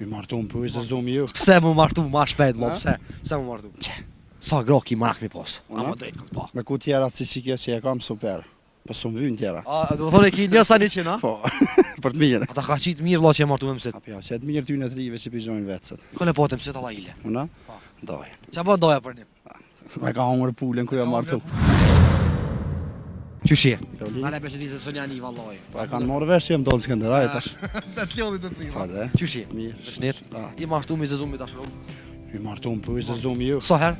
I martum për ujë zëzumi ju. Pse mu martu ma shpejt, lo, pse? Pse mu martu? Sa groki marak mi pos. Ama drejt këtë pa. Me ku tjera si që kje që e kam super. Po s'u vynë tjera. A, do thonë e ki një sa 100, a? Po, për të mirë. Ata ka qitë mirë, lo, që e martu me mësit. Apja, që e të mirë ty në të rive që pizhojnë vetësët. Kële po të mësit alla ile. Una? Dojnë. Qa po doja për një? Me ka hongër pulën kërë e martu. Qyshje? Fjoli? Nale për që di se Sonjani, valloj. Po e kanë morë vesh që jem dollë Skënderaj tash. Dhe të ljodit të të Pa dhe. Qyshje? Mirë. Vëshnet? I martu me zezumi tash shumë. I martum për ujë zëzumi ju. Sa herë?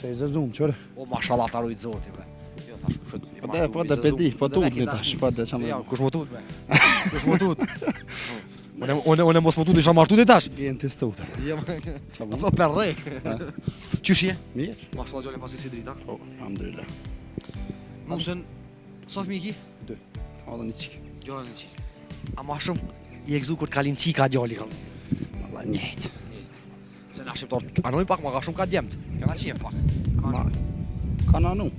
Se i zëzum, qërë? O, mashallah ta rujtë zoti, bre. Jo, tash shët. Po dhe pedi, po tutni tash, po dhe qamë. Ja, kush më tut, bre. Kush më tut. Unë mos më tut isha martu dhe tash. Gjenë të stutër. Apo per rej. Qyshje? Mirë. Mashallah gjole pasi si drita. Po, alhamdulillah. Musën, sa fëmijë ki? 2. Hadë një qikë. Gjole një qik. A ma shumë i egzu kur t'kalin qika gjoli kalës. Valla njejtë. Se na shqiptar, anoj pak ma ka shumë ka djemt. Kana qef pak. Kanë anu.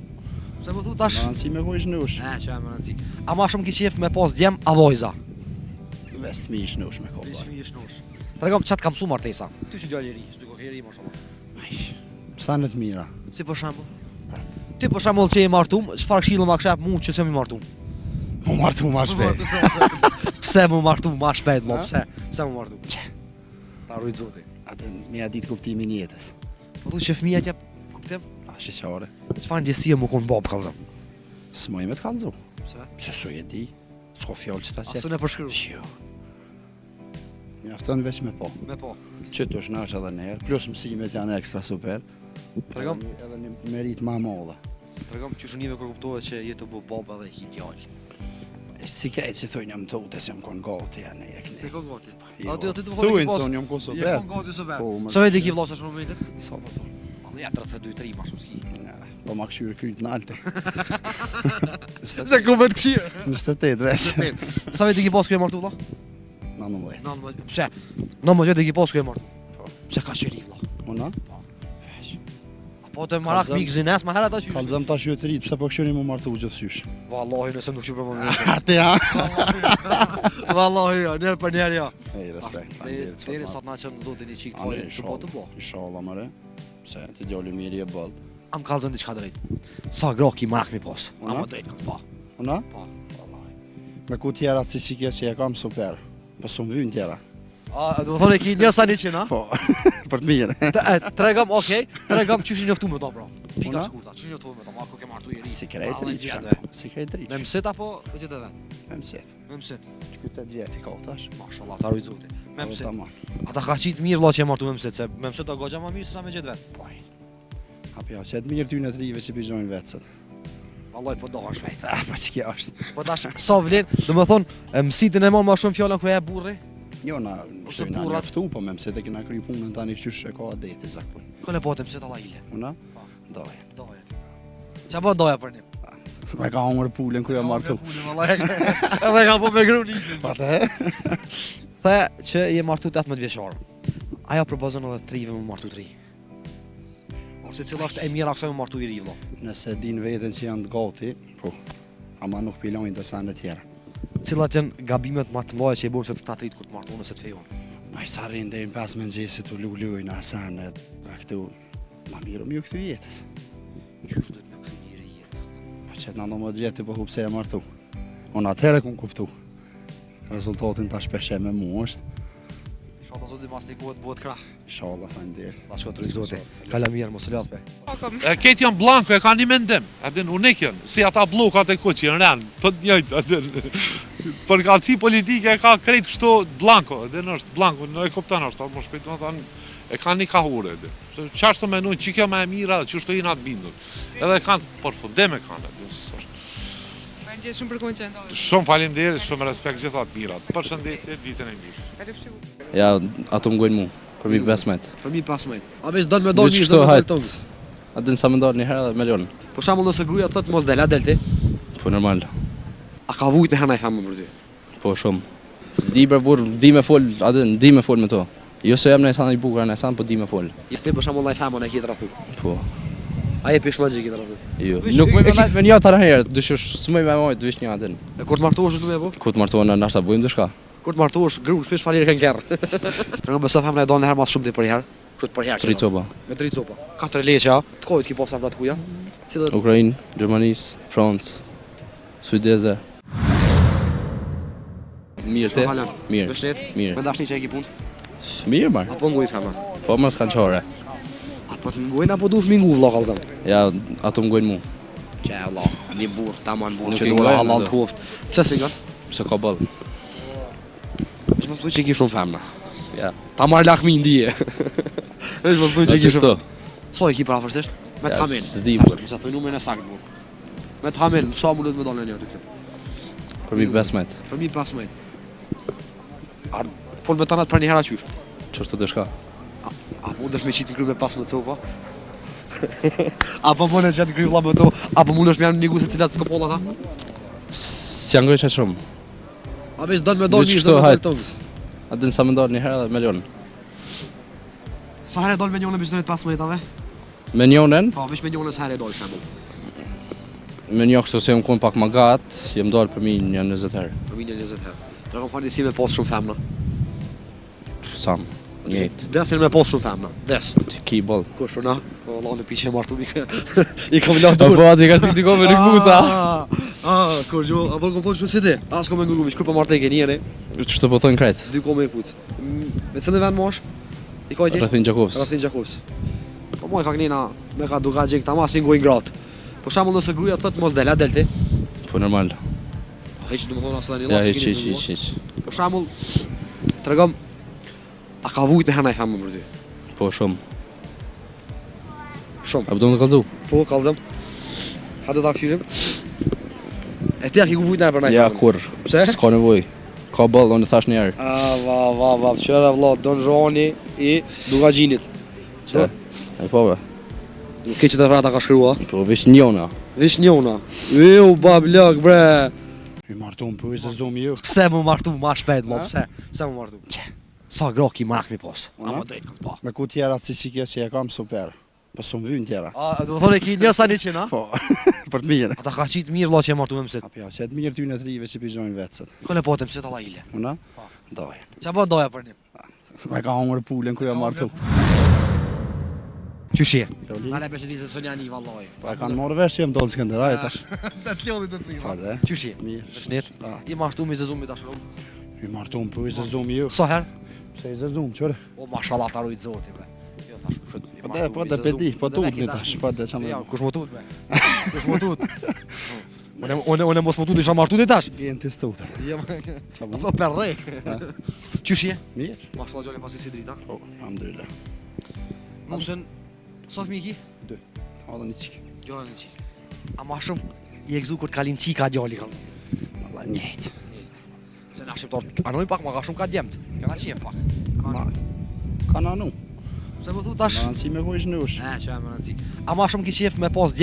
Se më thu tash. Në nësi me vojsh në ush. Që e më rëndësi. A ma shumë ki qef me pas djem a vojza. Vest mi ish në ush me Vesh kolla. mi ish nush. Të regom qatë kam su martesa. Ty që djali i ri, s'du kohë i ri ma shumë. Sanet mira. Si për shembull. Ti për shembull që je martum, çfarë këshillë ma kshep mu që se mi martum? Mu martu ma shpejt. Pse mu martum ma shpejt, lo, pse? Pse mu martum? Ta rujt zoti. Atë mja ditë kuptimin jetës. Po thu që fëmija t'jep kuptim? A shqeqare. Çfarë ndjesie mu kon bob kallzëm? S'moj me t'kallzu. Pse? Se su e di. S'ko fjallë që ta qe. Asë në përshkru. Jo. Mjafton veç me po. Me po. Që të shnash edhe njerë. Plus mësimet janë ekstra super. Tregom. Edhe një merit ma modhe. Tregom që shunive kur kuptohet që je të bu bob edhe hi djali. E si krejt që thujnë jam tute se jam kon gati janë e Se këne. ko gati. Jo. A ti të Thujnë se unë jam kon super. Je kon gati super. Po, më- Sa veti ki vllasash në momentin? Sa po thonë. Ja 32-3 ma shumë s'ki. Ja, po ma këshyrë kryt në alte. Se ku vetë këshirë. 28 veç. Sa veti ki pas kërë martu vlla? 19. 19. Pse? 19 veti ki pas kërë martu. Pse ka qëri vlla? Una? Po të marak Kallzëm. mik zines, ma herë ata qysh. Kalzëm tash ju të rritë, pse po këshyri mu martu gjithësysh. Wallahi nëse më nuk që për më mirë. Ate ja. Wallahi ja, njerë për njerë ja. Ej, respekt. Deri sot na qënë zotin i qikë të Ale, hojë, të po të po. Inshallah mëre. Se ti djali mirë je boll. Am kallzën diçka drejt. Sa groki marak mi pos. Una? Ama drejt këtë pa. Una? Po. Me ku tjera si që kje që e kam super. Po s'u vynë tjera. A, do thonë e ki një sa 100, a? Po, për të mirë. Tregam, okej, tregam qyshin njoftu me to, bro. Pika Una? shkurta, qyshin njoftu me to, ma ku ke martu i ri. Sekret Valla, rritë. gjetëve. Sekret rritë. Me mësit apo me gjithë vet? Me mësit. Me mësit. Këtë 8 vjeti ka tash. Mashallah, ta rujt zoti. Me mësit. Tamam. Ata ka qitë mirë vlla që e martu me mësit, se me mësit do goxha ma mirë se sa me gjithë vet. Po. Apja, që e të mirë ty në të rive që pizhojnë vetësët. Vallaj po doha shpejt. Ah, po s'kja është. Po tash sa vlen, do të thonë mësitin e mon ma shumë fjalën kur e burri. Jo, na Ose na burrat. njoftu, po me mësit e kena kry punën tani qysh e ka deti zakon. Kole po të mësit alla ile. Una? Po. Doje. Doja. Qa po doja për një? Me ka hongër pulën kërë e martu. Edhe ka po me gru nisin. Pa të he? The që je martu 18 vjeqarë. Aja propozon edhe trive më martu 3. Ose cila është e mira kësaj më martu i ri vlla. Nëse din veten që janë të gati, po, ama nuk pilojnë të sanë tjera. Cilat janë gabimet më të mëdha që i bën se të ta trit kur të martu nëse të fejon. Ma i sa rinë deri në 5 mëngjesit u lulujnë asanë, a këtu, ma mirë mjë këtu jetës. Qysh do të më kry njëri jetës? Po që në më gjeti po hupse e martu. Unë atëherë kun kuptu. Rezultatin ta shpeshe me mu është. Inshallah zoti mas të bëhet krah. Inshallah, faleminderit. Ta shkoj të zoti. Kala mirë mos u lodh. Këtë janë blanko, e ka një mendim, atë unik janë, si ata bllokët e ku që janë rënë, thot njëjtë atë. Për kallësi politike e ka krejt kështu blanko, edhe në është blanko, në e kupton është, më shpejt do të thonë e kanë një kahure edhe. Çashtu mendojnë që kjo më e mira, çështo jena të bindur. Edhe kanë përfundim e kanë atë. Faleminderit shumë për kohën që ndodhi. Shumë faleminderit, shumë respekt gjitha të mirat. Përshëndetje, ditën e mirë. Kalofshi. Ja, ato më gojnë mu, për mi 15. Për mi 15. A veç don me dal Veç mirë, kështu do të hajt. ton. A din sa më ndar një herë dhe me lënë. Për shembull nëse gruaja thotë mos del, a del ti? Po normal, A ka vujt në hana i famë për ty? po shumë. S'di për burr, di me fol, atë di me fol me to. Jo se jam në sa i bukur në sa, po di me fol. I ti për shembull ai famën e ke rrethu. Po. Ai e pish magjik i rrethu. Jo. Vish- Nuk më e- vjen me një atë herë, dyshosh s'më me mojt vish një atë. E kur të martohesh nuk më e bë? Ku të martohen na nashta bëjmë diçka. Kur të martohesh, gruan shpesh falire kanë kerr. Tregon besoj femra e don herë më shumë ti për herë. Kështu për herë. 3 copa. Me 3 copa. 4 leqa, të kohët ki posa vrat kuja. Cilët Ukrainë, Gjermanisë, Francë, Suedeze. Mirë te? Halan. Mirë. Vështet. Mirë. Me dashni që e ki punë. Mirë marr. Apo ngoj femra. Po mos kanë çore. Apo të ngojnë apo duhet mingu vëlla kallzan. Ja, ato ngojnë mu. Që Allah, një burr, tamam burr Nuk që i dora ngojnë, halal do. të koft. Pse se ngon? Se ka ball. Është më thuaj që ki shumë femra. Ja. Ta marr lakmi ndije. Është më thuaj që ki shumë. Këto. So e ki para vërtetë? Me të Ja, hamen. s'di, Tash, burr. Sa thoj numrin e saktë burr. Me të hamen, sa mundet me dalën një aty këtu. Për mi 15. Për mi 15. A fol me tanat për një herë qysh. Çështë të shka. Apo mundesh me qitë në kry me 15 copa? Apo mundesh që të kry vlla me to? Apo mundesh me janë një guse cilat s'ka polla ta? S'ja ngoj çaj shumë. A veç don me dal Veç një kështu do hajt. të A din sa më ndar një herë dhe milion. Sa herë dal me njëun në bizneset 15-ave? Me njonen, Po, veç me njëun sa herë dal shembull. me një kështu se më kon pak më gat, jem dal për mi një 20 herë. Për minja 20 herë. Tregon fani si me pas shumë femra. Sam. Njëjtë. Desin me pas shumë femra. Des. Ki boll. Kush ona? Po Allah në piqe martu mi. I kam la Po dur. po, ti ka stikti me rikbuca. Kur jo, apo kom thonë si ti? As kom ngulu mi, kur po martë ke njëri, Ç'të po thon krejt. 2 kom e kuc. Me cilën vend mosh? I ka ti? Rrethin Gjakovs. Rafin Gjakovs. Po moj ka knina me ka duka gjek ta ma si ngoj ngrat. Për shembull nëse gruaja thotë mos del, a del ti? Po normal. Hiç do të thonë asë tani Ja, llash. hiç. Për shembull tregom a ka vujt në herë famë për ty. Po shumë. Shumë. A do të kallzu? Po kallzëm. Hajde ta këshirim. E ti a ki ku vujt në për na. Ja, kur. Pse? S'ka nevojë. Ka boll, unë thash një herë. Va, qëra vlla, Don Juani i Dugagjinit. Çe? E po be. Nuk ke që të vrata ka shkrua. Po veç njona. Vish njona. U bablak bre. I martum për vizë zomi jo. Pse më martu ma shpejt vlla, pse? Pse më martu? Sa groki marak mi pas. Ama drejt kam pa. Me ku tjera si që kje që e kam super. Po s'm vyn tjera. A do thonë ki një sa 100 a? Po, për të mirë. Ata ka qit mirë vlla që e martu me mësit. Apo ja, që të mirë ty në të rive që pizojnë vetësët. Kone po të mësit alla ile. Una? Doj. Qa po doja për një? Me ka hongër pulën kërë e martu. Qyshje? Joli. Nale për që di se Sonjani vallaj. Po e kanë morë vesh që jem dollë Skënderaj tash. Dhe të lodhi të të Pa dhe. Qyshje? Mirë. Vëshnet? Pa. I martu me zezumi tash shumë. I martum për vizë zomi jo. Sa herë? Se i zezum, qërë? O mashallah ta rujt zoti bre. Jo tash shut. Po dhe pedi, po tut një tash, po dhe qamë. Ja, kush më tut me? Kush më tut? Unë mos më tut isha martu ti tash. Gjen të stutër. Jam Qamë. apo perre. Qyshje? Mirë. Mashallah gjole pasi si drita. Po, alhamdulillah. Musën sa fëmijë ki? Hadë një qikë. Jo në qi. A ma shumë i e gëzu kur t'kalin qika djali kanë. Allah njëjtë. Se na shqiptar anoj pak ma ka shumë ka djemt. Kana qef pak. Ma, ka nanu. Se më thu tash. Ma nësi me vojsh në ush. Që e më rëndësi. A ma shumë ki qef me pas djemt.